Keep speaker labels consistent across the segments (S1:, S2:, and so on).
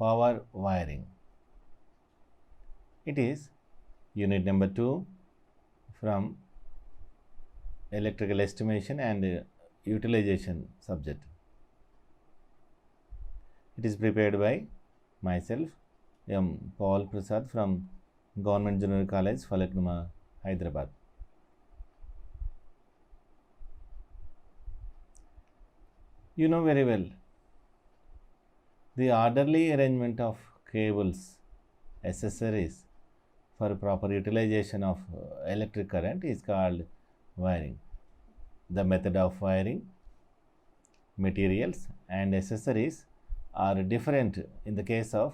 S1: power wiring. It is unit number 2 from electrical estimation and utilization subject. It is prepared by myself, M. Paul Prasad from Government Junior College, Falaknuma, Hyderabad. You know very well, the orderly arrangement of cables, accessories for proper utilization of electric current is called wiring. The method of wiring, materials and accessories are different in the case of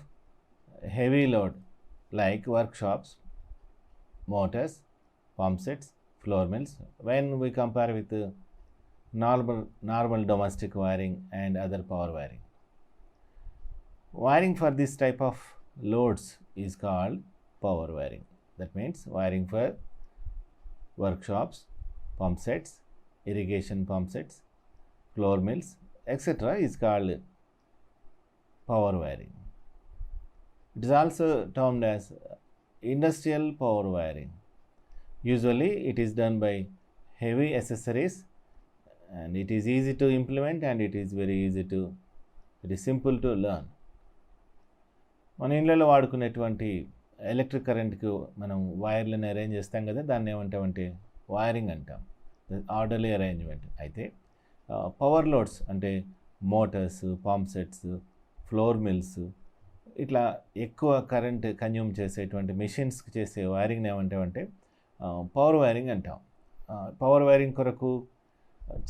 S1: heavy load like workshops, motors, pump sets, floor mills when we compare with normal domestic wiring and other power wiring. Wiring for this type of loads is called power wiring. That means wiring for workshops, pump sets, irrigation pump sets, floor mills, etc. is called power wiring. It is also termed as industrial power wiring. Usually it is done by heavy accessories and it is easy to implement and it is very simple to learn. మన ఇండ్లలో వాడుకునేటువంటి electric కరెంట్కు మనం వైర్లను arrange చేస్తాం కదా, దాన్ని ఏమంటామంటే wiring అంటాం, ఆర్డర్లీ అరేంజ్మెంట్. అయితే పవర్ లోడ్స్ అంటే motors, pump sets, floor mills ఇట్లా ఎక్కువ కరెంట్ కన్జ్యూమ్ చేసేటువంటి మెషిన్స్కి చేసే వైరింగ్ని ఏమంటామంటే పవర్ వైరింగ్ అంటాం. పవర్ వైరింగ్ కొరకు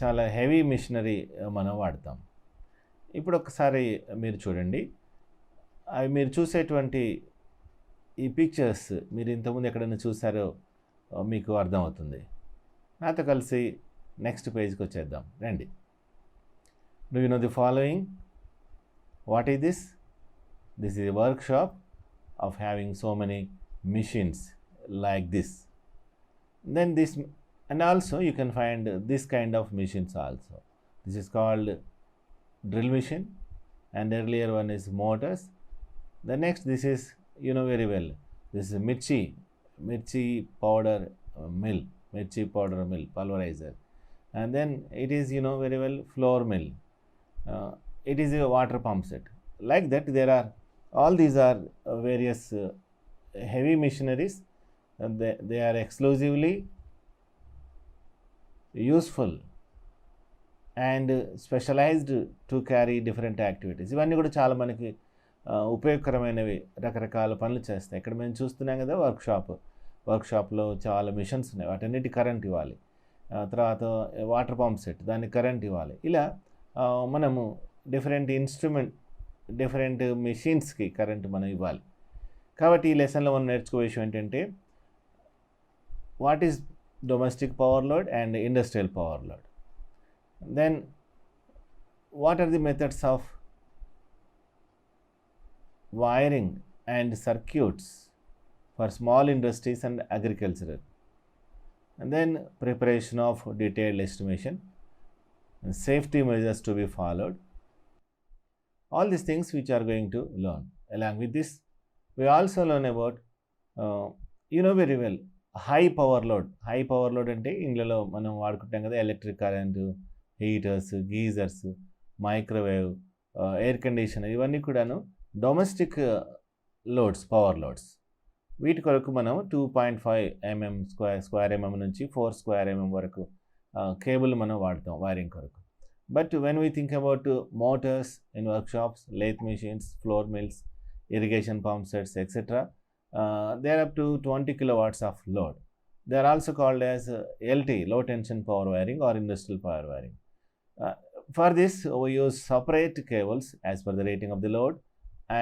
S1: చాలా హెవీ మిషనరీ మనం వాడతాం. ఇప్పుడు ఒకసారి మీరు చూడండి, అవి మీరు చూసేటువంటి ఈ పిక్చర్స్ మీరు ఇంతకుముందు ఎక్కడైనా చూసారో మీకు అర్థమవుతుంది. నాతో కలిసి నెక్స్ట్ పేజ్కి వచ్చేద్దాం రండి. Do you know the following? What is this? This is a workshop of having so many machines like this. Then this, and also you can find this kind of machines also. This is called drill machine and earlier one is motors. The next, this is, you know very well, this is mirchi powder mill, pulverizer. And then it is, you know very well, floor mill. It is a water pump set. Like that, there are, all these are various heavy machineries. They are exclusively useful and specialized to carry different activities. ఇవన్నీ కూడా చాలా మనకి ఉపయోగకరమైనవి, రకరకాల పనులు చేస్తాయి. ఇక్కడ మేము చూస్తున్నాం కదా వర్క్షాప్లో చాలా మిషన్స్ ఉన్నాయి, వాటన్నిటి కరెంట్ ఇవ్వాలి. తర్వాత వాటర్ పంప్ సెట్, దానికి కరెంట్ ఇవ్వాలి. ఇలా మనము డిఫరెంట్ మెషిన్స్కి కరెంట్ మనం ఇవ్వాలి. కాబట్టి ఈ లెసన్లో మనం నేర్చుకునే విషయం ఏంటంటే what is domestic power load and industrial power load. Then what are the methods of wiring and circuits for small industries and agriculture, and then preparation of detailed estimation and safety measures to be followed. All these things which are going to learn. Along with this, we also learn about you know very well, high power load అంటే ఇండ్లలో మనం వాడుకుంటాం కదా, electric current, heaters, geysers, microwave, air conditioner, ఇవన్నీ కూడాను domestic loads, power loads. వీటి కొరకు మనం 2.5 mm స్క్వేర్ mm నుంచి 4 స్క్వేర్ mm వరకు కేబుల్ మనం వాడతాం వైరింగ్ కొరకు. But when we think about motors in workshops, lathe machines, floor mills, irrigation pump sets, etc., they are up to 20 kilowatts of load. They are also called as LT, low tension power wiring, or industrial power wiring. For this, we use separate cables as per the rating of the load,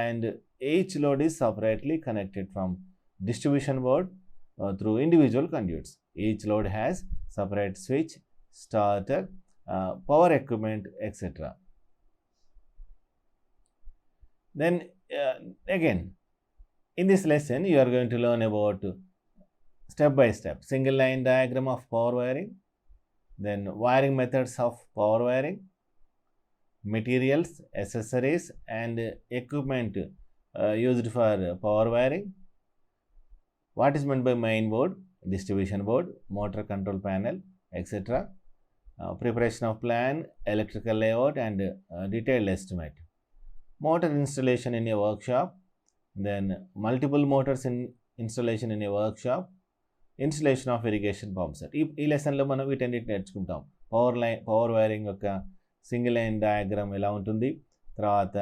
S1: and each load is separately connected from distribution board through individual conduits. Each load has separate switch, starter, power equipment, etc. Then again, in this lesson, you are going to learn about step by step single line diagram of power wiring, then wiring methods of power wiring, materials, accessories and equipment used for power wiring. What is meant by main board, distribution board, motor control panel, etc. Preparation of plan, electrical layout and detailed estimate. Motor installation in a workshop, then multiple motors in installation in a workshop, installation of irrigation pump set. ఈ లెసన్లో మనం వీటన్నిటిని నేర్చుకుంటాం. Power wiring యొక్క single line diagram ఎలా ఉంటుంది, తర్వాత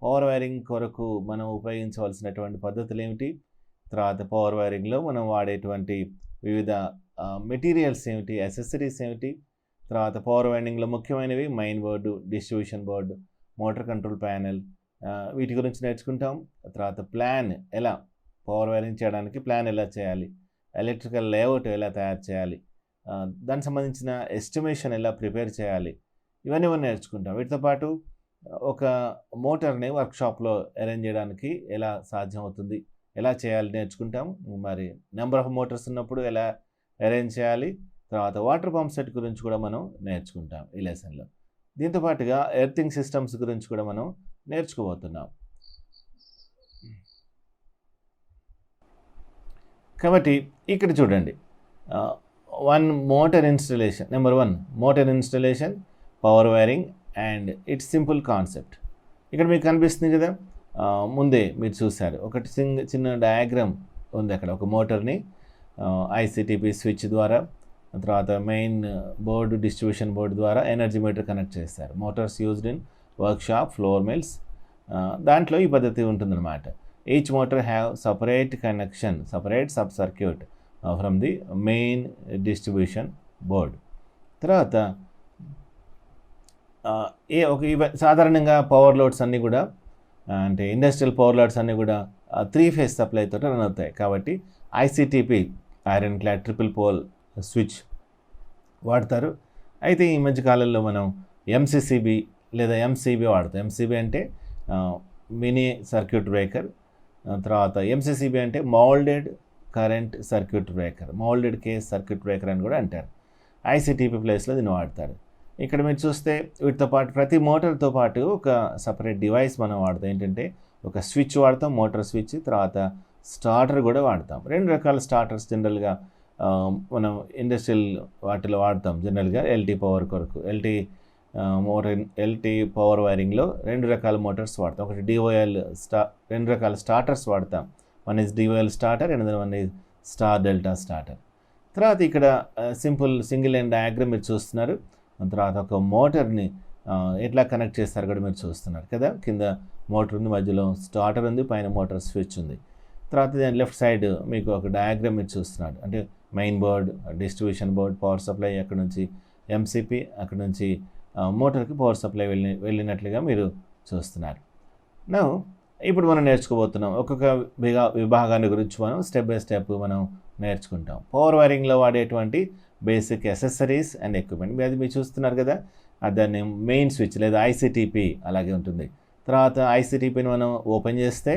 S1: power wiring కొరకు మనం ఉపయోగించవలసినటువంటి పద్ధతులు ఏమిటి, తర్వాత పవర్ వైరింగ్లో మనం వాడేటువంటి వివిధ మెటీరియల్స్ ఏమిటి, యాక్సెసరీస్ ఏమిటి, తర్వాత పవర్ వైరింగ్లో ముఖ్యమైనవి main board, distribution board, motor control panel, వీటి గురించి నేర్చుకుంటాం. తర్వాత ప్లాన్, ఎలా పవర్ వైరింగ్ చేయడానికి ప్లాన్ ఎలా చేయాలి, ఎలక్ట్రికల్ లేఅవుట్ ఎలా తయారు చేయాలి, దానికి సంబంధించిన ఎస్టిమేషన్ ఎలా ప్రిపేర్ చేయాలి, ఇవన్నీ మనం నేర్చుకుంటాం. వీటితో పాటు ఒక మోటార్ని వర్క్షాప్లో అరేంజ్ చేయడానికి ఎలా సాధ్యం అవుతుంది, ఎలా చేయాలి నేర్చుకుంటాం. మరి నెంబర్ ఆఫ్ మోటార్స్ ఉన్నప్పుడు ఎలా అరేంజ్ చేయాలి, తర్వాత వాటర్ పంప్ సెట్ గురించి కూడా మనం నేర్చుకుంటాం ఈ లెసన్లో. దీంతో పాటుగా ఎర్తింగ్ సిస్టమ్స్ గురించి కూడా మనం నేర్చుకోబోతున్నాం. కాబట్టి ఇక్కడ చూడండి, motor installation, number 1 motor installation, power wiring and it's simple concept. ఇక్కడ మీకు కనిపిస్తుంది కదా, ముందే మీరు చూశారు, ఒకటి చిన్న డయాగ్రామ్ ఉంది అక్కడ. ఒక మోటార్ని ఐసిటిపి స్విచ్ ద్వారా, తర్వాత మెయిన్ బోర్డు, డిస్ట్రిబ్యూషన్ బోర్డు ద్వారా ఎనర్జీ మీటర్ కనెక్ట్ చేస్తారు. Motors used in workshop, floor mills, దాంట్లో ఈ పద్ధతి ఉంటుందన్నమాట. Each motor have separate connection, separate sub-circuit from the main distribution board. తర్వాత సాధారణంగా పవర్ లోడ్స్ అన్నీ కూడా, అంటే ఇండస్ట్రియల్ పవర్ లోడ్స్ అన్నీ కూడా 3 ఫేజ్ సప్లైతో రన్ అవుతాయి. కాబట్టి ICTP, iron clad triple pole switch వాడతారు. అయితే ఈ మధ్యకాలంలో మనం ఎంసీసీబీ లేదా ఎంసీబీ వాడతాం. ఎంసీబీ అంటే మినీ సర్క్యూట్ బ్రేకర్, తర్వాత ఎంసీసీబీ అంటే moulded current circuit breaker, moulded case circuit breaker అని కూడా అంటారు. ఐసిటిపి ప్లేస్లో దీన్ని వాడతారు. ఇక్కడ మీరు చూస్తే వీటితో పాటు ప్రతి మోటార్తో పాటు ఒక సపరేట్ డివైస్ మనం వాడతాం. ఏంటంటే ఒక స్విచ్ వాడతాం, మోటార్ స్విచ్, తర్వాత స్టార్టర్ కూడా వాడతాం. 2 రకాల స్టార్టర్స్ జనరల్గా మనం ఇండస్ట్రియల్ వాటిలో వాడతాం. జనరల్గా ఎల్టీ పవర్ కొరకు, ఎల్టీ పవర్ వైరింగ్లో 2 రకాల మోటార్స్ వాడతాం. ఒకటి డిఓఎల్ 2 రకాల స్టార్టర్స్ వాడతాం. One is DOL starter and one is star delta starter. తర్వాత ఇక్కడ సింగిల్ లైన్ డయాగ్రామ్ మీరు చూస్తున్నారు. తర్వాత ఒక మోటార్ని ఎట్లా కనెక్ట్ చేస్తారు కూడా మీరు చూస్తున్నారు కదా. కింద మోటార్ ఉంది, మధ్యలో స్టార్టర్ ఉంది, పైన మోటార్ స్విచ్ ఉంది. తర్వాత దాని లెఫ్ట్ సైడ్ మీకు ఒక డయాగ్రామ్ మీరు చూస్తున్నారు. అంటే main board, distribution board, power supply, అక్కడ నుంచి ఎంసీపీ, అక్కడ నుంచి మోటార్కి పవర్ సప్లై వెళ్ళినట్లుగా మీరు చూస్తున్నారు. ఇప్పుడు మనం నేర్చుకోబోతున్నాం ఒక్కొక్క విభాగాన్ని గురించి మనం స్టెప్ బై స్టెప్ మనం నేర్చుకుంటాం. పవర్ వైరింగ్లో వాడేటువంటి బేసిక్ యాక్సెసరీస్ అండ్ ఎక్విప్మెంట్ అది మీరు చూస్తున్నారు కదా. దాన్ని మెయిన్ స్విచ్ లేదా ఐసిటిపి అలాగే ఉంటుంది. తర్వాత ఐసిటిపిని మనం ఓపెన్ చేస్తే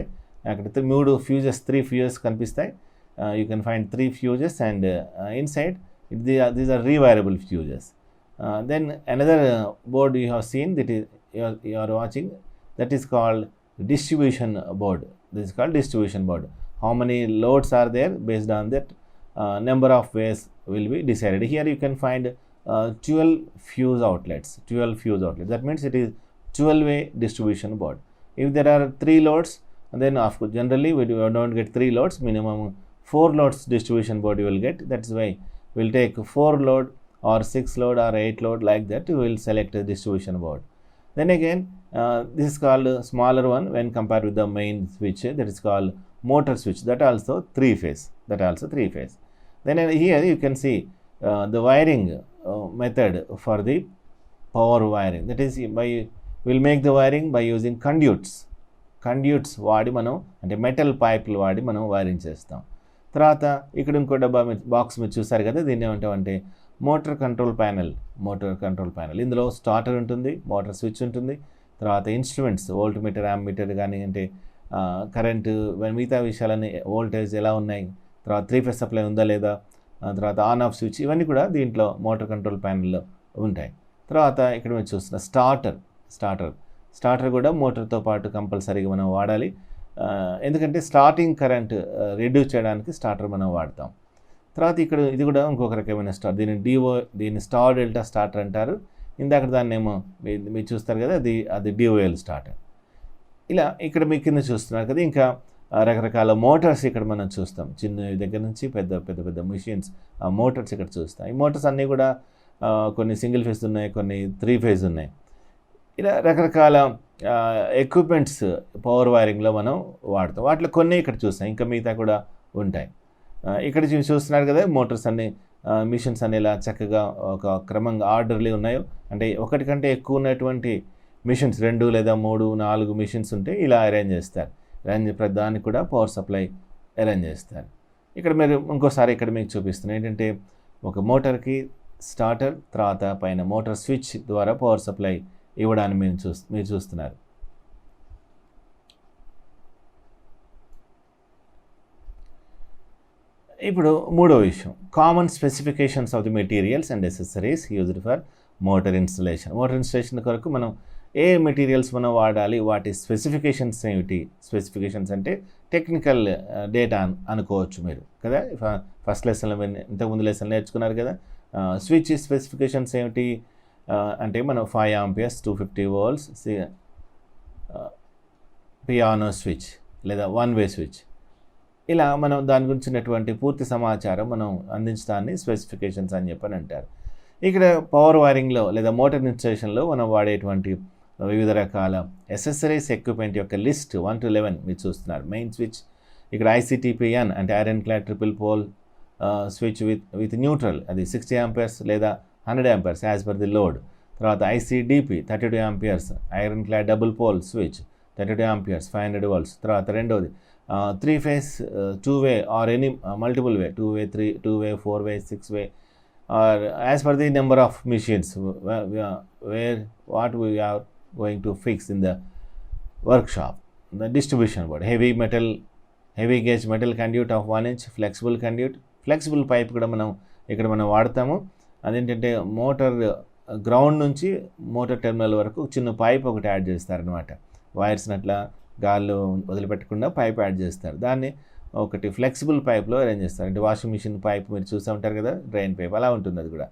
S1: అక్కడ 3 ఫ్యూజెస్ కనిపిస్తాయి. You can find 3 fuses and inside these are rewirable fuses. Then another board you have seen, that is you are watching, that is called distribution board. This is called distribution board. How many loads are there, based on that number of ways will be decided. Here you can find 12 fuse outlets. That means it is 12-way distribution board. If there are 3 loads, then of course generally we don't get 3 loads, minimum 4 loads distribution board you will get. That's why we'll take 4 load or 6 load or 8 load, like that we will select a distribution board. Then again this is called smaller one when compared with the main switch, that is called motor switch, that also 3 phase. Then here you can see the wiring method for the power wiring, that is we'll make the wiring by using conduits వాడి మనం, అంటే metal పైపులు వాడి మనం wiring చేస్తాం. తర్వాత ఇక్కడ ఇంకో బాక్స్ మీరు చూసారు కదా, దీన్ని ఏమంటామంటే మోటార్ కంట్రోల్ ప్యానెల్. ఇందులో స్టార్టర్ ఉంటుంది, మోటార్ స్విచ్ ఉంటుంది, తర్వాత instruments voltmeter, ammeter కానీ, అంటే కరెంటు, మిగతా విషయాలన్నీ, వోల్టేజ్ ఎలా ఉన్నాయి, తర్వాత 3 ఫేజ్ సప్లై ఉందా లేదా, తర్వాత ఆన్ ఆఫ్ స్విచ్, ఇవన్నీ కూడా దీంట్లో మోటార్ కంట్రోల్ ప్యానెల్లో ఉంటాయి. తర్వాత ఇక్కడ మీరు చూస్తున్న స్టార్టర్ కూడా మోటార్తో పాటు కంపల్సరీగా మనం వాడాలి. ఎందుకంటే స్టార్టింగ్ కరెంట్ రెడ్యూస్ చేయడానికి స్టార్టర్ మనం వాడతాం. తర్వాత ఇక్కడ ఇది కూడా ఇంకొక రకమైన దీన్ని స్టార్ డెల్టా స్టార్టర్ అంటారు. ఇందాక దాన్ని ఏమో మీరు చూస్తారు కదా, అది డిఓఎల్ స్టార్టర్. ఇలా ఇక్కడ మీ కింద చూస్తున్నారు కదా, ఇంకా రకరకాల మోటార్స్ ఇక్కడ మనం చూస్తాం. చిన్న దగ్గర నుంచి పెద్ద పెద్ద పెద్ద మిషన్స్ మోటార్స్ ఇక్కడ చూస్తాం. ఈ మోటార్స్ అన్నీ కూడా కొన్ని సింగిల్ ఫేజ్ ఉన్నాయి, కొన్ని 3 ఫేజ్ ఉన్నాయి. ఇలా రకరకాల ఎక్విప్మెంట్స్ పవర్ వైరింగ్లో మనం వాడతాం. వాటిలో కొన్ని ఇక్కడ చూస్తాం, ఇంకా మిగతా కూడా ఉంటాయి. ఇక్కడ చూస్తున్నారు కదా, మోటార్స్ అన్నీ మిషన్స్ అన్ని ఇలా చక్కగా ఒక క్రమంగా ఆర్డర్లీ ఉన్నాయో, అంటే ఒకటి కంటే ఎక్కువ ఉన్నటువంటి మిషన్స్ 2 లేదా 3, 4 మిషన్స్ ఉంటే ఇలా అరేంజ్ చేస్తారు. దానికి కూడా పవర్ సప్లై అరేంజ్ చేస్తారు. ఇక్కడ మీరు ఇంకోసారి ఇక్కడ మీకు చూపిస్తున్నాను ఏంటంటే, ఒక మోటార్కి స్టార్టర్, తర్వాత పైన మోటార్ స్విచ్ ద్వారా పవర్ సప్లై ఇవ్వడాన్ని మీరు చూస్తున్నారు. ఇప్పుడు మూడో విషయం, common specifications of the materials and accessories used for motor installation. Motor installation కొరకు మనం ఏ మెటీరియల్స్ మనం వాడాలి, వాటి స్పెసిఫికేషన్స్ ఏమిటి? స్పెసిఫికేషన్స్ అంటే టెక్నికల్ డేటా అనుకోవచ్చు మీరు కదా. ఫస్ట్ లెసన్లో ఇంతకుముందు లెసన్ నేర్చుకున్నారు కదా. స్విచ్ స్పెసిఫికేషన్స్ ఏమిటి అంటే మనం 5 amperes 250 volts పియానో స్విచ్ లేదా 1-way స్విచ్, ఇలా మనం దాని గురించినటువంటి పూర్తి సమాచారం మనం అందించడాన్ని స్పెసిఫికేషన్స్ అని చెప్పని అంటారు. ఇక్కడ పవర్ వైరింగ్లో లేదా మోటార్ ఇన్స్టలేషన్లో మనం వాడేటువంటి వివిధ రకాల ఎసెసరీస్ ఎక్విప్మెంట్ యొక్క లిస్ట్ 1 to 11 మీరు చూస్తున్నారు. మెయిన్ స్విచ్, ఇక్కడ ICTPN అంటే iron clad triple pole switch with neutral, అది 60 amperes లేదా 100 amperes as per the load. తర్వాత ICDP 32 amperes iron clad double pole switch 32 amperes 500 volts. తర్వాత రెండోది 3 phase 2-way or any multiple way 2-way 2-way 4-way 6-way or as per the number of machines where what we are going to fix in the workshop. The distribution board, heavy gauge metal conduit of 1 inch, flexible pipe కూడా ఇక్కడ మనం వాడతాము. అదేంటంటే motor ground నుంచి motor terminal వరకు చిన్న pipe ఒకటి add చేస్తారనమాట. వైర్స్ని అట్లా గాల్లో వదిలిపెట్టకుండా పైప్ యాడ్ చేస్తారు. దాన్ని ఒకటి ఫ్లెక్సిబుల్ పైప్లో అరేంజ్ చేస్తారు. అంటే వాషింగ్ మిషన్ పైప్ మీరు చూస్తూ ఉంటారు కదా, డ్రైన్ పైప్ అలా ఉంటుంది అది కూడా.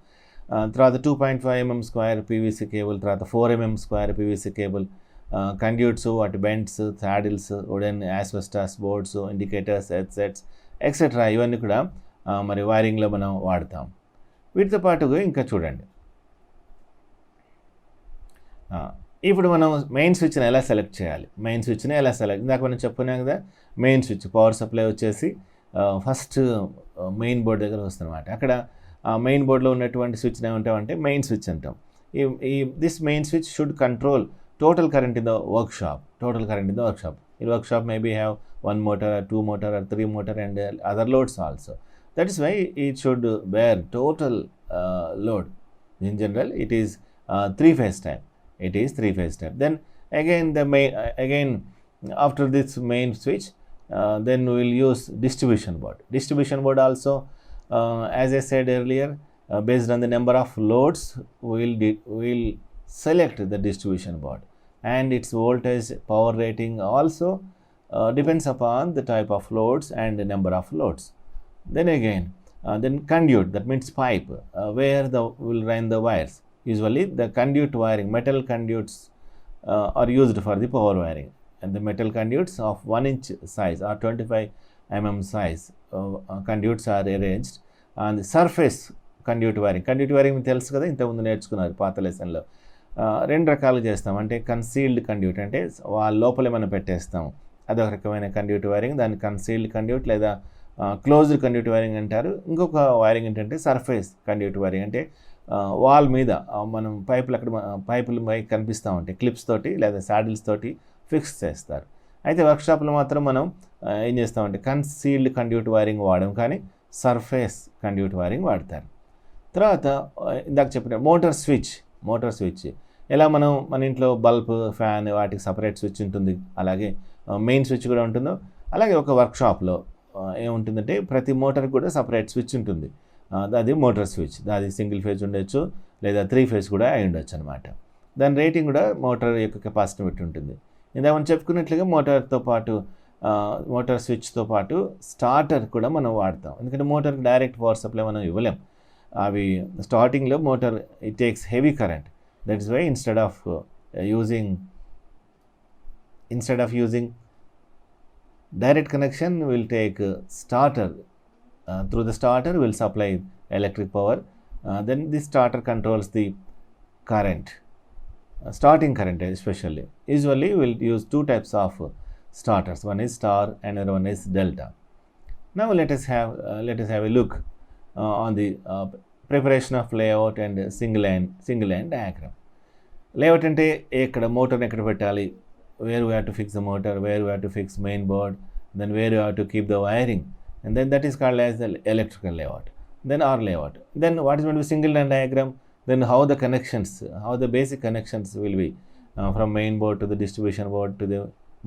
S1: తర్వాత 2.5 mm స్క్వేర్ PVC కేబుల్, తర్వాత 4 mm square PVC cable, conduits, వాటి bends, saddles, wooden asbestos boards, indicators, headsets etcetera ఇవన్నీ కూడా మరి వైరింగ్లో మనం వాడతాం. వీటితో పాటుగా ఇంకా చూడండి, ఇప్పుడు మనం మెయిన్ స్విచ్ని ఎలా సెలెక్ట్ చేయాలి, ఇందాక మనం చెప్పుకున్నాం కదా. మెయిన్ స్విచ్ పవర్ సప్లై వచ్చేసి ఫస్ట్ మెయిన్ బోర్డ్ దగ్గర వస్తుందన్నమాట. అక్కడ మెయిన్ బోర్డులో ఉన్నటువంటి స్విచ్ని ఏమంటామంటే మెయిన్ స్విచ్ అంటాం. This main switch should control total current in the workshop. In workshop maybe have 1 motor or 2 motor or 3 motor and other loads also. That is why it should bear total load. In general it is 3-phase type. Then again after this main switch then we will use distribution board also. As I said earlier, based on the number of loads we will select the distribution board, and its voltage power rating also depends upon the type of loads and the number of loads. Then again then conduit, that means pipe, where will run the wires. Usually the conduit wiring, metal conduits are used for the power wiring, and the metal conduits of 1 inch size or 25 mm size conduits are arranged on the surface. Conduit wiring తెలుసు కదా, ఇంతకుముందు నేర్చుకున్నారు పాత లెసన్లో. 2 రకాలు చేస్తాం. అంటే concealed conduit, అంటే వాళ్ళ లోపలే మనం పెట్టేస్తాం, అదొక రకమైన కండ్యూట్ వైరింగ్. దాన్ని కన్సీల్డ్ కండ్యూట్ లేదా క్లోజ్డ్ కండ్యూట్ వైరింగ్ అంటారు. ఇంకొక వైరింగ్ ఏంటంటే సర్ఫేస్ కండ్యూట్ వైరింగ్, అంటే వాల్ మీద మనం పైపులు కనిపిస్తూ ఉంటాయి, క్లిప్స్ తోటి లేదా శాడిల్స్ తోటి ఫిక్స్ చేస్తారు. అయితే వర్క్షాప్లో మాత్రం మనం ఏం చేస్తామంటే కన్సీల్డ్ కండ్యూట్ వైరింగ్ వాడడం, కానీ సర్ఫేస్ కండ్యూట్ వైరింగ్ వాడతారు. తర్వాత ఇందాక చెప్పిన మోటార్ స్విచ్ ఎలా మనం మన ఇంట్లో బల్బ్, ఫ్యాన్ వాటికి సపరేట్ స్విచ్ ఉంటుంది, అలాగే మెయిన్ స్విచ్ కూడా ఉంటుందో, అలాగే ఒక వర్క్షాప్లో ఏముంటుందంటే ప్రతి మోటార్కి కూడా సపరేట్ స్విచ్ ఉంటుంది. అది మోటార్ స్విచ్. అది సింగిల్ ఫేజ్ ఉండొచ్చు లేదా 3 phase కూడా అయి ఉండొచ్చు అనమాట. దాని రేటింగ్ కూడా మోటార్ యొక్క కెపాసిటీని బట్టి ఉంటుంది. ఇందాక మనం చెప్పుకున్నట్లుగా మోటార్తో పాటు మోటార్ స్విచ్తో పాటు స్టార్టర్ కూడా మనం వాడతాం. ఎందుకంటే మోటార్కి డైరెక్ట్ పవర్ సప్లై మనం ఇవ్వలేం. అవి స్టార్టింగ్లో motor it takes heavy current. That is why instead of using direct connection, will take starter. Through the starter will supply electric power. Then the starter controls the current, starting current especially. Usually we'll use two types of starters. One is star and another one is delta. Now let us have a look on the preparation of layout and single line diagram. Layout ante ekkada motor ekkada pettali, where we have to fix the motor, where we have to fix main board, then where you have to keep the wiring, and then that is called as the electrical layout. Then our layout. Then what is going to be single line diagram? Then how the connections, how the basic connections will be from main board to the distribution board to the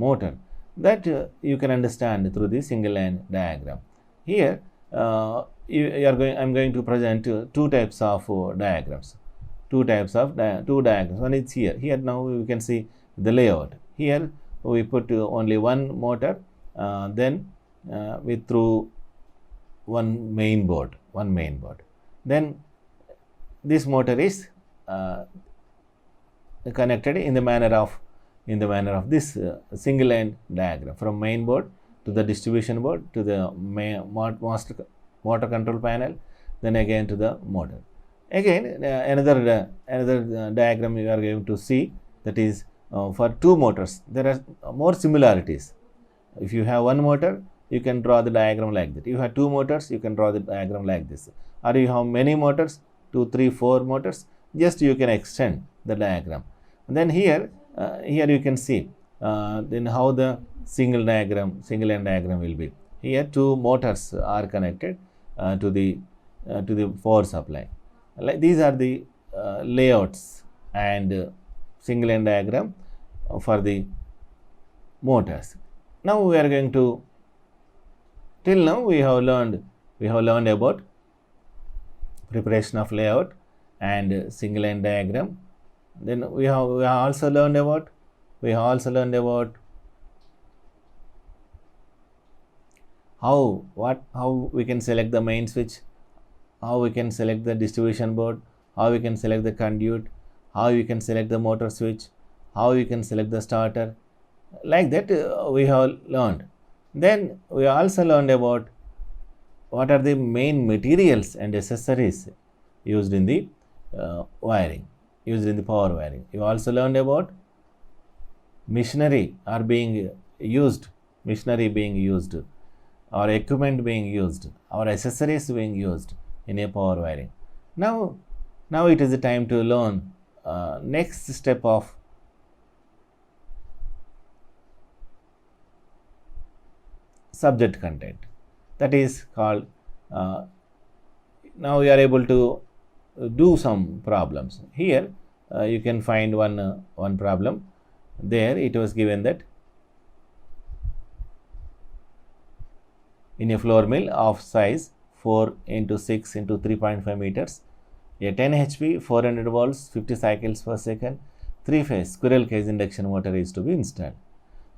S1: motor. That you can understand through the single line diagram. Here I'm going to present two types of diagrams. Two diagrams. One is here. Here now we can see the layout. Here we put only one motor, then we through one main board. Then this motor is connected in the manner of this single line diagram, from main board to the distribution board to the motor control panel, then again to the motor. Again another diagram you are going to see, that is for two motors there are more similarities. If you have one motor, you can draw the diagram like that. If you have two motors, you can draw the diagram like this. Or you have many motors, 2, 3, 4 motors, just you can extend the diagram. And then here you can see then how the single line diagram will be. Here two motors are connected to the power supply. Like these are the layouts and single line diagram for the motors. Now we are going to, till now we have learned about preparation of layout and single line diagram. Then we have also learned about how we can select the main switch, how we can select the distribution board, how we can select the conduit, how you can select the motor switch, how you can select the starter. Like that we have learned. Then we also learned about what are the main materials and accessories used in the wiring, used in the power wiring. You also learned about machinery being used, or equipment being used, or accessories being used in a power wiring. Now it is the time to learn next step of subject content, that is called now we are able to do some problems. Here you can find one problem. There it was given that in a floor mill of size 4 into 6 into 3.5 meters, a 10 HP 400 volts 50 cycles per second 3-phase squirrel cage induction motor is to be installed.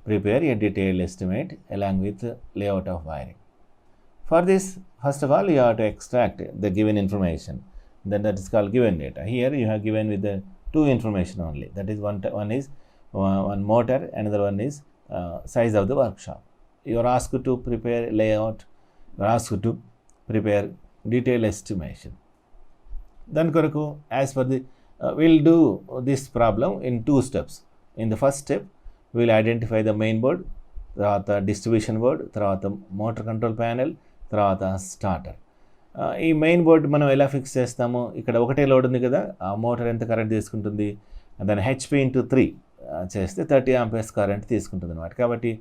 S1: Prepare a detailed estimate along with layout of wiring. For this, first of all, you have to extract the given information. Then that is called given data. Here you have given with the two information only. That is one is one motor, another one is size of the workshop. You are asked to prepare layout. You are asked to prepare detailed estimation. Then koraku, as per the we'll do this problem in two steps. In the first step, we will identify the main board, తర్వాత distribution board, తర్వాత motor control panel, తర్వాత starter. ఈ main board మనం ఎలా fix చేస్తాము? ఇక్కడ ఒకటే load ఉంది కదా, ఆ మోటార్ ఎంత కరెంట్ తీసుకుంటుంది, దాన్ని HP into 3 చేస్తే 30 ఆంపియర్స్ కరెంట్ తీసుకుంటుంది అనమాట. కాబట్టి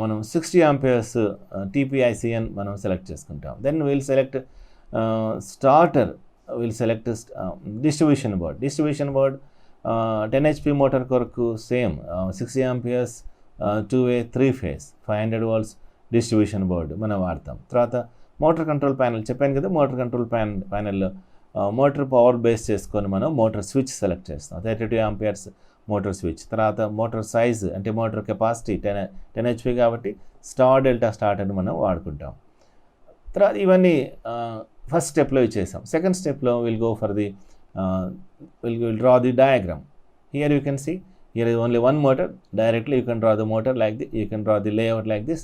S1: మనం 60 ఆంపియర్స్ TPICN మనం సెలెక్ట్ చేసుకుంటాం. Then will select starter, will select distribution board 10 HP motor కొరకు same 60 amperes 2-way 3-phase 500 volts distribution board మనం వాడతాం. తర్వాత మోటార్ కంట్రోల్ ప్యానెల్ చెప్పాను కదా, మోటార్ కంట్రోల్ ప్యానెల్లో మోటార్ పవర్ బేస్ చేసుకొని మనం మోటార్ స్విచ్ సెలెక్ట్ చేస్తాం. 32 ఆంపియర్స్ మోటార్ స్విచ్. తర్వాత మోటార్ సైజ్ అంటే మోటార్ కెపాసిటీ 10 HP కాబట్టి స్టార్ డెల్టా స్టార్టర్ని మనం వాడుకుంటాం. తర్వాత ఇవన్నీ ఫస్ట్ స్టెప్లో ఇచ్చేసాం. సెకండ్ స్టెప్లో will go for the will draw the diagram. Here you can see here is only one motor. Directly you can draw the motor like this, you can draw the layout like this,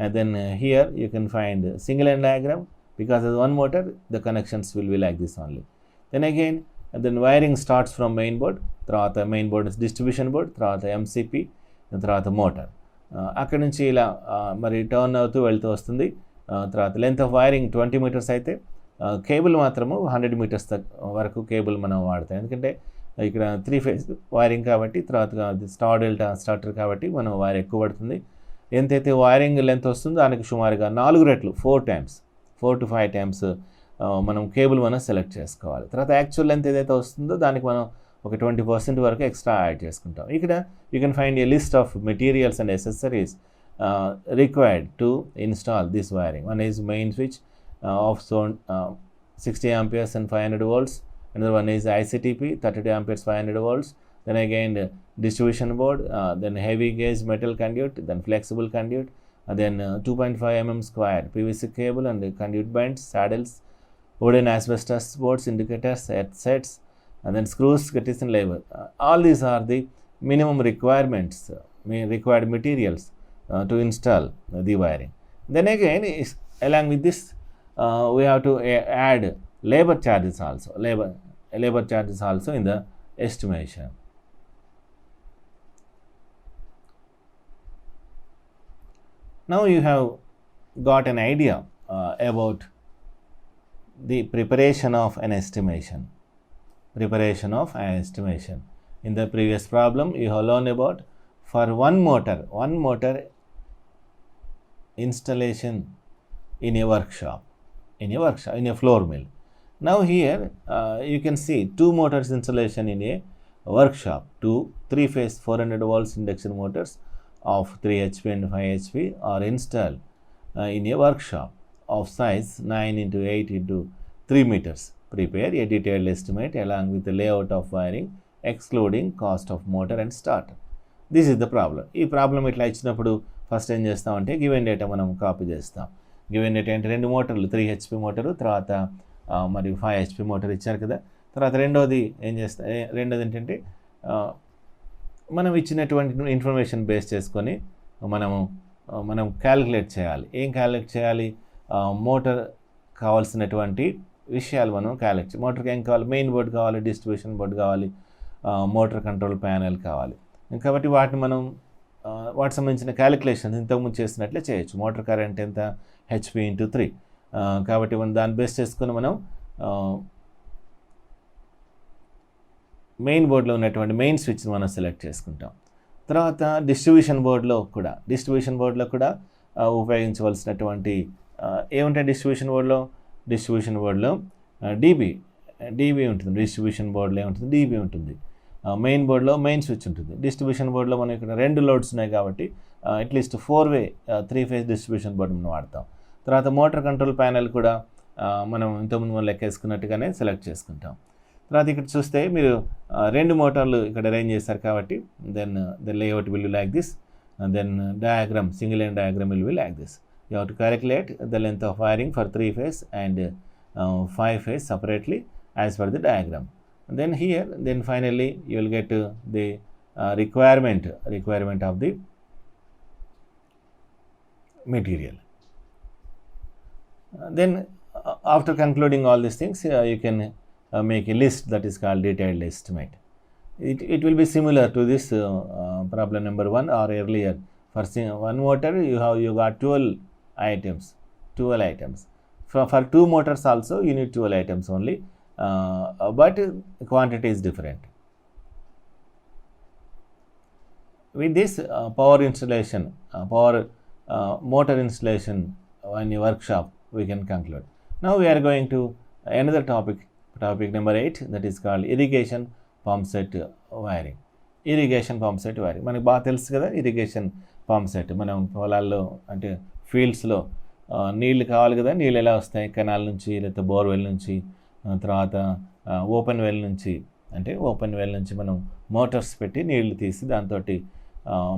S1: and then here you can find single line diagram. Because of one motor, the connections will be like this only. Then again, and then wiring starts from main board. Tarvata main board is distribution board, tarvata MCP, tarvata motor. అక్కడి నుంచి ఇలా మరి turn అవుతూ వెళ్తూ వస్తుంది. తర్వాత length of wiring 20 metres అయితే cable మాత్రము 100 మీటర్స్ వరకు కేబుల్ మనం వాడతాం. ఎందుకంటే ఇక్కడ 3 ఫేజ్ వైరింగ్ కాబట్టి, తర్వాత స్టార్ డెల్టా స్టార్టర్ కాబట్టి మనం వైర్ ఎక్కువ పడుతుంది. ఎంతైతే వైరింగ్ లెంత్ వస్తుందో దానికి సుమారుగా 4 రెట్లు 4 to 5 టైమ్స్ మనం కేబుల్ మనం సెలెక్ట్ చేసుకోవాలి. తర్వాత యాక్చువల్ లెంత్ ఏదైతే వస్తుందో దానికి మనం ఒక 20% వరకు ఎక్స్ట్రా యాడ్ చేసుకుంటాం. ఇక్కడ you can find a list of materials and accessories required to install this wiring. One is main switch of zone 60 amperes and 500 volts. Another one is ICTP 32 amperes 500 volts. Then again distribution board, then heavy gauge metal conduit, then flexible conduit, then 2.5 mm square PVC cable and conduit bands, saddles, wooden asbestos boards, indicators, headsets, and then screws, grattis and lever. All these are the minimum requirements, required materials to install the wiring. Then again along with this we have to add labor charges also, labor charges also in the estimation. Now you have got an idea about the preparation of an estimation. In the previous problem you have learned about for one motor installation in a workshop, in a floor mill. Now here you can see 2 motors installation in a workshop. 2 3-phase 400 volts induction motors of 3 HP and 5 HP are installed in a workshop of size 9 into 8 into 3 meters. Prepare a detailed estimate along with the layout of wiring excluding cost of motor and starter. This is the problem. ఈ problem ఇట్లా ఇచ్చినప్పుడు first ఏం చేస్తామంటే given data మనం copy చేస్తాం. Given data అంటే 2 మోటార్లు 3 HP motor, తర్వాత మరియు 5 HP మోటార్ ఇచ్చారు కదా. తర్వాత రెండోది ఏంటంటే మనం ఇచ్చినటువంటి ఇన్ఫర్మేషన్ బేస్ చేసుకొని మనం క్యాలిక్యులేట్ చేయాలి. ఏం క్యాలిక్యులేట్ చేయాలి? మోటార్ కావాల్సినటువంటి విషయాలు మనం క్యాలిక్యులేట్. మోటార్కి ఏం కావాలి? మెయిన్ బోర్డు కావాలి, డిస్ట్రిబ్యూషన్ బోర్డు కావాలి, మోటార్ కంట్రోల్ ప్యానెల్ కావాలి. కాబట్టి వాటిని మనం వాటికి సంబంధించిన క్యాలిక్యులేషన్స్ ఇంతకుముందు చేసినట్లే చేయొచ్చు. మోటార్ కరెంట్ ఎంత? HP into 3. కాబట్టి మనం దాన్ని బేస్ చేసుకుని మనం మెయిన్ బోర్డులో ఉన్నటువంటి మెయిన్ స్విచ్ని మనం సెలెక్ట్ చేసుకుంటాం. తర్వాత డిస్ట్రిబ్యూషన్ బోర్డులో కూడా ఉపయోగించవలసినటువంటి ఏముంటాయి డిస్ట్రిబ్యూషన్ బోర్డులో డీబీ ఉంటుంది. డిస్ట్రిబ్యూషన్ బోర్డులో ఏముంటుంది? డీబీ ఉంటుంది. మెయిన్ బోర్డులో మెయిన్ స్విచ్ ఉంటుంది. డిస్ట్రిబ్యూషన్ బోర్డులో మనం ఇక్కడ 2 లోడ్స్ ఉన్నాయి కాబట్టి at least 4-way 3-phase distribution board మనం వాడతాం. తర్వాత మోటార్ కంట్రోల్ ప్యానెల్ కూడా మనం ఇంతకుముందు మనం లెక్కేసుకున్నట్టుగానే సెలెక్ట్ చేసుకుంటాం. తర్వాత ఇక్కడ చూస్తే మీరు 2 మోటార్లు ఇక్కడ అరేంజ్ చేస్తారు కాబట్టి then the layout will be like this. Then diagram, single line diagram will be like this. You have to calculate the length of wiring for 3-phase and 5-phase separately as per the diagram. Then here, then finally you will get the requirement of the material. Then after concluding all these things, you can make a list that is called detailed estimate. It will be similar to this problem number 1 or earlier. For one motor you got 12 items. For 2 motors also you need 12 items only, but quantity is different. With this power installation, motor installation in a workshop, we can conclude. Now we are going to another topic number 8, that is called irrigation pump set wiring. మనకు బాగా తెలుసు కదా irrigation pump set. మనం పొలాల్లో అంటే ఫీల్డ్స్లో నీళ్ళు కావాలి కదా, నీళ్ళు ఎలా వస్తాయి? కెనాల్ నుంచి, లేకపోతే బోర్వెల్ నుంచి, తర్వాత ఓపెన్ వెల్ నుంచి మనం మోటార్స్ పెట్టి నీళ్లు తీసి దాంతో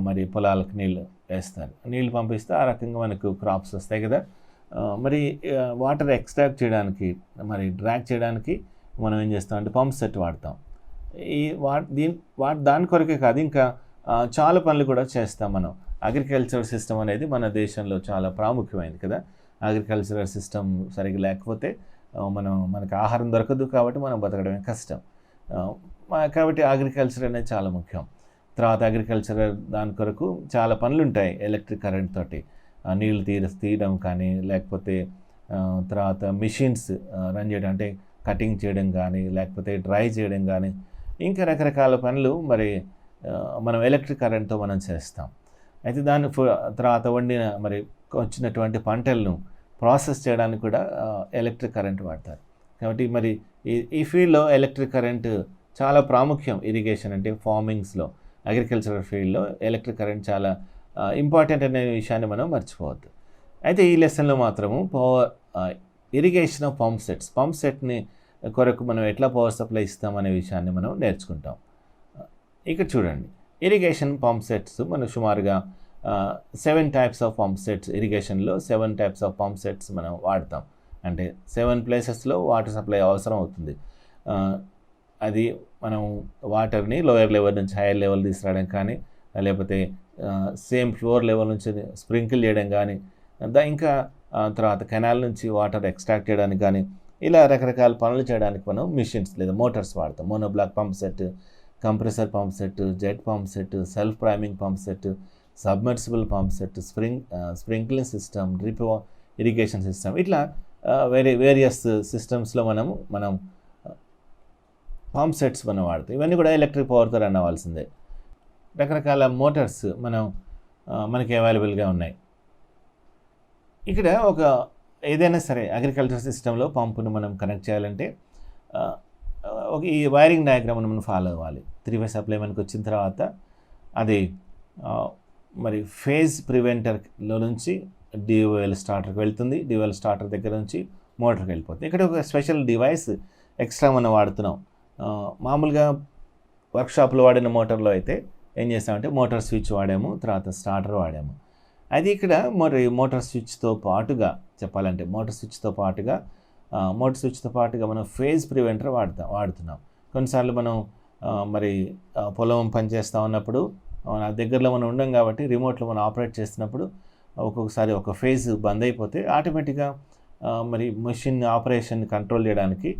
S1: మరి పొలాలకు నీళ్ళు వేస్తారు. నీళ్ళు పంపిస్తే ఆ రకంగా మనకు క్రాప్స్ వస్తాయి కదా. మరి వాటర్ ఎక్స్ట్రాక్ట్ చేయడానికి, మరి డ్రాక్ చేయడానికి మనం ఏం చేస్తామంటే పంప్ సెట్ వాడతాం. ఈ దాని కొరకే కాదు, ఇంకా చాలా పనులు కూడా చేస్తాం మనం. అగ్రికల్చర్ సిస్టమ్ అనేది మన దేశంలో చాలా ప్రాముఖ్యమైనది కదా. అగ్రికల్చరల్ సిస్టమ్ సరిగ్గా లేకపోతే మనకు ఆహారం దొరకదు, కాబట్టి మనం బతకడమే కష్టం. కాబట్టి అగ్రికల్చర్ అనేది చాలా ముఖ్యం. తర్వాత అగ్రికల్చర్ దాని కొరకు చాలా పనులు ఉంటాయి. ఎలక్ట్రిక్ కరెంట్ తోటి నీళ్ళు తీయడం కానీ, లేకపోతే తర్వాత మిషన్స్ రన్ చేయడం, అంటే కటింగ్ చేయడం కానీ, లేకపోతే డ్రై చేయడం కానీ, ఇంకా రకరకాల పనులు మరి మనం ఎలక్ట్రిక్ కరెంట్తో మనం చేస్తాం. అయితే దాని తర్వాత మరి వచ్చినటువంటి పంటలను ప్రాసెస్ చేయడానికి కూడా ఎలక్ట్రిక్ కరెంట్ వాడతారు. కాబట్టి మరి ఈ ఫీల్డ్లో ఎలక్ట్రిక్ కరెంట్ చాలా ప్రాముఖ్యం. ఇరిగేషన్ అంటే ఫార్మింగ్స్లో, అగ్రికల్చరల్ ఫీల్డ్లో ఎలక్ట్రిక్ కరెంట్ చాలా ఇంపార్టెంట్ అనే విషయాన్ని మనం మర్చిపోవద్దు. అయితే ఈ లెసన్లో మాత్రము ఇరిగేషన్ ఆఫ్ పంప్ సెట్ని కొరకు మనం ఎట్లా పవర్ సప్లై ఇస్తామనే విషయాన్ని మనం నేర్చుకుంటాం. ఇక్కడ చూడండి, ఇరిగేషన్ పంప్ సెట్స్ మనం సుమారుగా 7 types ఆఫ్ పంప్ సెట్స్, ఇరిగేషన్లో 7 types ఆఫ్ పంప్ సెట్స్ మనం వాడతాం. అంటే 7 places వాటర్ సప్లై అవసరం అవుతుంది. అది మనం వాటర్ని లోయర్ లెవెల్ నుంచి హైయర్ లెవెల్ తీసుకురావడం కానీ, లేకపోతే సేమ్ ఫ్లోర్ లెవెల్ నుంచి స్ప్రింకిల్ చేయడం కానీ, ఇంకా తర్వాత కెనాల్ నుంచి వాటర్ ఎక్స్ట్రాక్ట్ చేయడానికి కానీ, ఇలా రకరకాల పనులు చేయడానికి మనం మిషన్స్ లేదా మోటార్స్ వాడతాం. Monoblock pump set, compressor pump set, jet pump set, self priming pump set, submersible pump set, sprinkling system, drip irrigation system, ఇట్లా వేరియస్ సిస్టమ్స్లో మనం పంప్ సెట్స్ మనం వాడతాం. ఇవన్నీ కూడా ఎలక్ట్రిక్ పవర్తో రన్ అవ్వాల్సిందే. రకరకాల మోటార్స్ మనకి అవైలబుల్గా ఉన్నాయి. ఇక్కడ ఏదైనా సరే అగ్రికల్చర్ సిస్టంలో పంపును మనం కనెక్ట్ చేయాలంటే ఈ వైరింగ్ డయాగ్రామ్ను మనం ఫాలో అవ్వాలి. 3-phase సప్లై మనకు వచ్చిన తర్వాత అది మరి ఫేజ్ ప్రివెంటర్లో నుంచి డిఓఎల్ స్టార్టర్కి వెళ్తుంది. డిఓఎల్ స్టార్టర్ దగ్గర నుంచి మోటార్కి వెళ్ళిపోతుంది. ఇక్కడ ఒక స్పెషల్ డివైస్ ఎక్స్ట్రా మనం వాడుతున్నాం. మామూలుగా వర్క్షాప్లో వాడిన మోటార్లో అయితే ఏం చేస్తామంటే మోటార్ స్విచ్ వాడాము, తర్వాత స్టార్టర్ వాడాము. అది ఇక్కడ మరి మోటార్ స్విచ్తో పాటుగా చెప్పాలంటే మోటార్ స్విచ్తో పాటుగా మనం ఫేజ్ ప్రివెంటర్ వాడుతున్నాం. కొన్నిసార్లు మనం మరి పొలం పనిచేస్తూ ఉన్నప్పుడు దగ్గరలో మనం ఉండం కాబట్టి రిమోట్లో మనం ఆపరేట్ చేస్తున్నప్పుడు ఒక్కొక్కసారి ఒక ఫేజ్ బంద్ అయిపోతే ఆటోమేటిక్గా మరి మెషిన్ ఆపరేషన్ కంట్రోల్ చేయడానికి,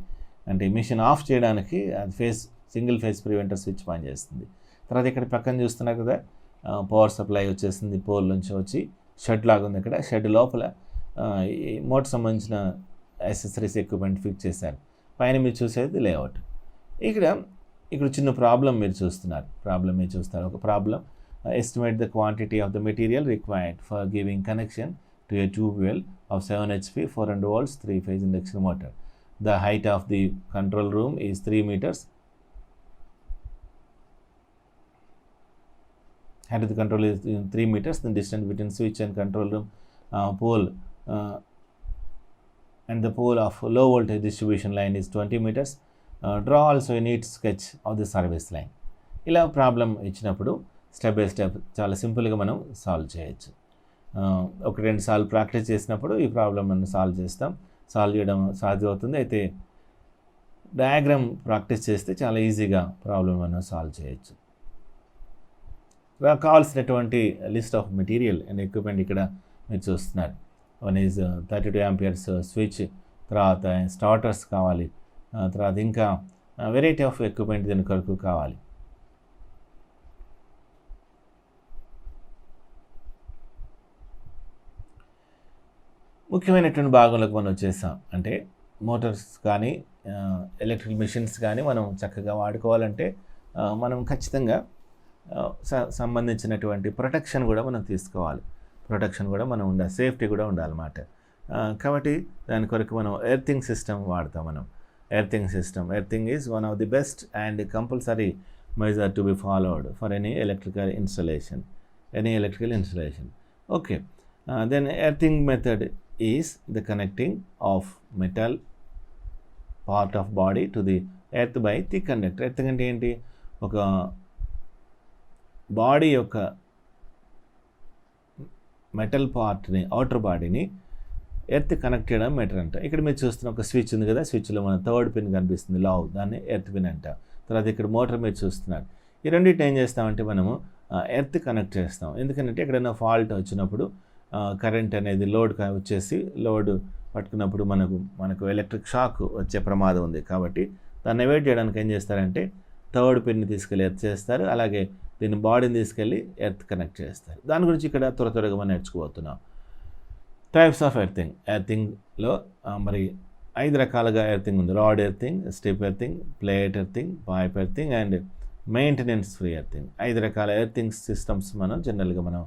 S1: అంటే మిషన్ ఆఫ్ చేయడానికి అది సింగిల్ ఫేజ్ ప్రివెంటర్ స్విచ్ పనిచేస్తుంది. తర్వాత ఇక్కడ పక్కన చూస్తున్నారు కదా, పవర్ సప్లై వచ్చేసింది. పోల్ నుంచి వచ్చి షెడ్ లాగా ఉంది. ఇక్కడ షెడ్ లోపల ఈ మోటార్ సంబంధించిన యాక్సెసరీస్ ఎక్విప్మెంట్ ఫిక్స్ చేశారు. పైన మీరు చూసేది లేఅవుట్. ఇక్కడ చిన్న ప్రాబ్లం మీరు చూస్తారు. ఒక problem, estimate the quantity of the material required for giving connection to A tube well of 7 HP 400 volts 3-phase induction motor. The height of the control room is 3 meters. Height of the control is 3 meters. The distance between switch and control room pole and the pole of low voltage distribution line is 20 meters. Draw also a neat sketch of the service line. ఇలా problem ఇచ్చినప్పుడు step by step చాలా సింపుల్గా మనం solve చేయొచ్చు. 1-2 సార్లు practice చేసినప్పుడు ఈ problem మనం సాల్వ్ చేయడం సాధ్యమవుతుంది. అయితే డయాగ్రామ్ ప్రాక్టీస్ చేస్తే చాలా ఈజీగా ప్రాబ్లం మనం సాల్వ్ చేయొచ్చు. కావాల్సినటువంటి list of material and equipment ఇక్కడ మీరు చూస్తున్నారు. 1 is 32 amperes స్విచ్, తర్వాత స్టార్టర్స్ కావాలి, తర్వాత ఇంకా వెరైటీ ఆఫ్ ఎక్విప్మెంట్ దీని కొరకు కావాలి. ముఖ్యమైనటువంటి భాగంలోకి మనం వచ్చేసాం. అంటే మోటార్స్ కానీ ఎలక్ట్రికల్ మిషన్స్ కానీ మనం చక్కగా వాడుకోవాలంటే మనం ఖచ్చితంగా సంబంధించినటువంటి ప్రొటెక్షన్ కూడా మనం తీసుకోవాలి. సేఫ్టీ కూడా ఉండాలన్నమాట. కాబట్టి దాని కొరకు మనం ఎర్తింగ్ సిస్టమ్ వాడతాం. Earthing is one of the best and compulsory measure to be followed for any electrical installation. Okay, then earthing method is the connecting of metal part of body to the earth by thick conductor. Earth అంటే ఏంటి? ఒక body యొక్క metal పార్ట్ని, outer బాడీని earth connect చేయడం మెటర్ అంట. ఇక్కడ మీరు చూస్తున్న ఒక స్విచ్ ఉంది కదా, స్విచ్లో మన థర్డ్ పిన్ కనిపిస్తుంది, లావ్, దాన్ని ఎర్త్ పిన్ అంట. తర్వాత ఇక్కడ మోటార్ మీరు చూస్తున్నారు. ఈ రెండింటిని ఏం చేస్తామంటే మనము ఎర్త్ కనెక్ట్ చేస్తాం. ఎందుకంటే ఎక్కడైనా ఫాల్ట్ వచ్చినప్పుడు కరెంట్ అనేది లోడ్ వచ్చేసి లోడ్ పట్టుకున్నప్పుడు మనకు ఎలక్ట్రిక్ షాక్ వచ్చే ప్రమాదం ఉంది. కాబట్టి దాన్ని అవాయిడ్ చేయడానికి ఏం చేస్తారంటే థర్డ్ పిన్ని తీసుకెళ్ళి ఎర్త్ చేస్తారు. అలాగే దీన్ని బాడీని తీసుకెళ్ళి ఎర్త్ కనెక్ట్ చేస్తారు. దాని గురించి ఇక్కడ త్వరగా మనం నేర్చుకోబోతున్నాం. Types of earthing. ఎర్తింగ్లో మరి 5 రకాలుగా ఎర్తింగ్ ఉంది. Rod earthing, strip earthing, plate earthing, pipe earthing and maintenance free earthing. 5 రకాల ఎర్తింగ్ సిస్టమ్స్ జనరల్గా మనం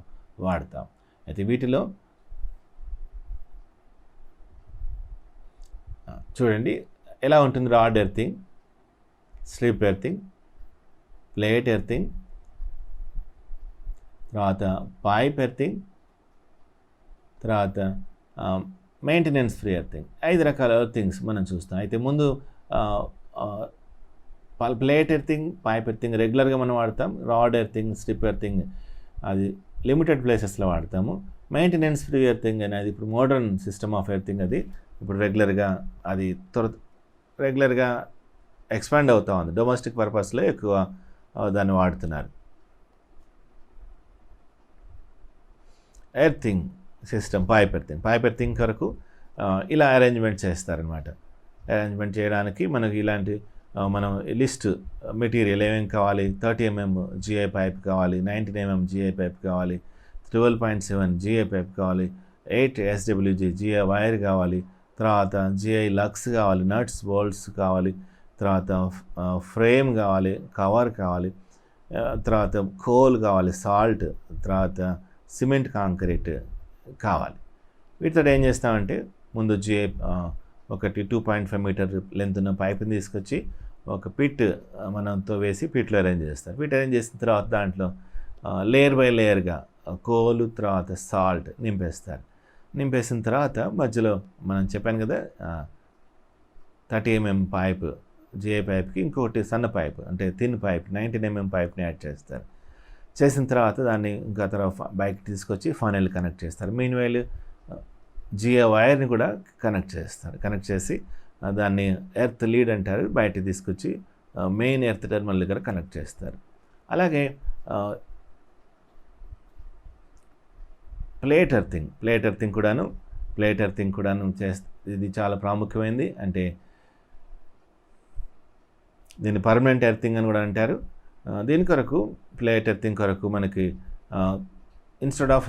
S1: వాడతాం. అయితే వీటిలో చూడండి ఎలా ఉంటుంది. Rod earthing, strip earthing, plate earthing, తర్వాత పైప్ ఎర్తింగ్, తర్వాత మెయింటెనెన్స్ ఫ్రీ ఎర్తింగ్. 5 రకాల ఎర్తింగ్స్ మనం చూస్తాం. అయితే ముందు ప్లేట్ ఎర్తింగ్, పైప్ ఎర్తింగ్ రెగ్యులర్గా మనం వాడతాం. రాడ్ ఎర్తింగ్, స్ట్రిప్ ఎర్తింగ్ అది లిమిటెడ్ ప్లేసెస్లో వాడతాము. మెయింటెనెన్స్ ఫ్రీ ఎర్తింగ్ అనేది ఇప్పుడు మోడర్న్ సిస్టమ్ ఆఫ్ ఎర్తింగ్. అది ఇప్పుడు రెగ్యులర్గా ఎక్స్పాండ్ అవుతూ ఉంది. డొమెస్టిక్ పర్పస్లో ఎక్కువ దాన్ని వాడుతున్నారు. ఎర్తింగ్ సిస్టమ్ పైప్ ఎర్తింగ్ కొరకు ఇలా అరేంజ్మెంట్ చేస్తారనమాట. అరేంజ్మెంట్ చేయడానికి మనకి ఇలాంటి మనం లిస్ట్ మెటీరియల్ ఏమేమి కావాలి. 30 mm GI పైప్ కావాలి, 19 mm GI పైప్ కావాలి, 12.7 GI పైప్ కావాలి, 8 SWG GI వైర్ కావాలి, తర్వాత GI లక్స్ కావాలి, నట్స్ బోల్ట్స్ కావాలి, తర్వాత ఫ్రేమ్ కావాలి, కవర్ కావాలి, తర్వాత కోల్ కావాలి, సాల్ట్, తర్వాత సిమెంట్ కాంక్రీట్ కావాలి. వీటితో ఏం చేస్తామంటే ముందు GI ఒకటి 2.5 మీటర్ లెంత్ ఉన్న పైప్ని తీసుకొచ్చి ఒక పిట్ మనంతో వేసి పిట్లో అరేంజ్ చేస్తారు. పిట్ అరేంజ్ చేసిన తర్వాత దాంట్లో లేయర్ బై లేయర్గా కోలు, తర్వాత సాల్ట్ నింపేస్తారు. నింపేసిన తర్వాత మధ్యలో మనం చెప్పాను కదా 30 mm పైప్ GI పైప్కి ఇంకొకటి సన్న పైప్ అంటే థిన్ పైప్ 19 mm పైప్ని యాడ్ చేస్తారు. చేసిన తర్వాత దాన్ని ఇంకా తర్వాత బైక్ తీసుకొచ్చి ఫనెల్ కనెక్ట్ చేస్తారు. మీన్వైల్ GI వైర్ని కూడా కనెక్ట్ చేస్తారు. కనెక్ట్ చేసి దాన్ని ఎర్త్ లీడ్ అంటారు, బయట తీసుకొచ్చి మెయిన్ ఎర్త్ టెర్మినల్ దగ్గర కనెక్ట్ చేస్తారు. అలాగే ప్లేట్ ఎర్తింగ్ కూడాను ఇది చాలా ప్రాముఖ్యమైనది. అంటే దీన్ని పర్మనెంట్ ఎర్తింగ్ అని కూడా అంటారు. దీని కొరకు ప్లేట్ ఎర్తింగ్ కొరకు మనకి instead of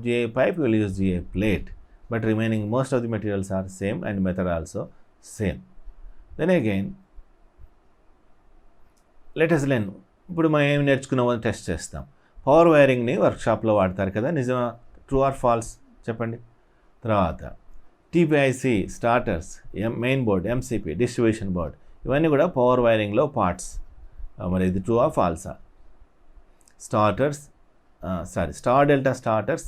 S1: GI pipe we will use GI plate, but remaining most of the materials are same and method also same. Then again let us learn. ఇప్పుడు మనం ఏమి నేర్చుకున్నామో టెస్ట్ చేస్తాం. పవర్ వైరింగ్ని వర్క్షాప్లో వాడతారు కదా, నిజమా? ట్రూ ఆర్ ఫాల్స్ చెప్పండి. తర్వాత TPIC starters, main board, MCP distribution board, ఇవన్నీ కూడా పవర్ వైరింగ్లో పార్ట్స్. మరి ఇది ట్రూ ఆర్ ఫాల్సా? Star delta starters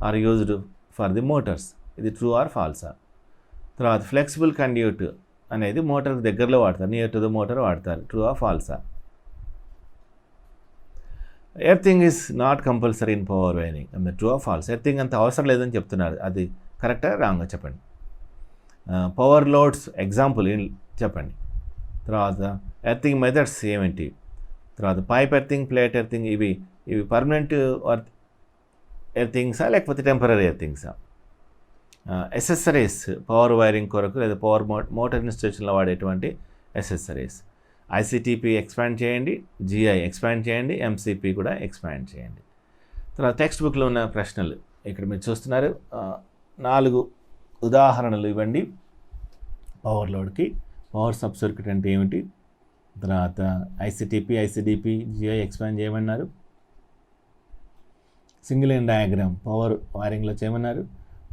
S1: are used for the motors. ఇది ట్రూ ఆర్ ఫాల్సా? తర్వాత ఫ్లెక్సిబుల్ కండ్యూట్ అనేది మోటార్ దగ్గరలో వాడతారు, నియర్ టు ద మోటార్ వాడతారు. ట్రూ ఆర్ ఫాల్సా? Earthing is not compulsory in power wiring. True or false? Earthing అంత అవసరం లేదని చెప్తున్నారు. అది కరెక్టా రాంగా చెప్పండి. పవర్ లోడ్స్ ఎగ్జాంపుల్ చెప్పండి. తర్వాత ఎర్తింగ్ మెథడ్స్ ఏమిటి? తర్వాత పైప్ ఎర్తింగ్, ప్లేట్ ఎర్తింగ్ ఇవి పర్మనెంట్ ఎర్తింగ్సా లేకపోతే టెంపరీ ఎర్తింగ్సా? ఎసెసరీస్ పవర్ వైరింగ్ కొరకు లేదా పవర్ మోటార్ ఇన్స్టలేషన్లో వాడేటువంటి ఎసెసరీస్. ICTP ఎక్స్పాండ్ చేయండి, GI ఎక్స్పాండ్ చేయండి, MCP కూడా ఎక్స్పాండ్ చేయండి. తర్వాత టెక్స్ట్ బుక్లో ఉన్న ప్రశ్నలు ఇక్కడ మీరు చూస్తున్నారు. 4 ఉదాహరణలు ఇవ్వండి పవర్ లోడ్కి. పవర్ సబ్ సర్క్యూట్ అంటే ఏమిటి? తర్వాత ICTP, ICDP, GI ఎక్స్పాండ్ చేయమన్నారు. సింగిల్ లైన్ డయాగ్రామ్ పవర్ వైరింగ్లో చేయమన్నారు.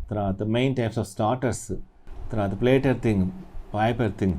S1: తర్వాత మెయిన్ టైప్స్ ఆఫ్ స్టార్టర్స్, తర్వాత ప్లేట్ ఎర్తింగ్, పైప్ ఎర్తింగ్,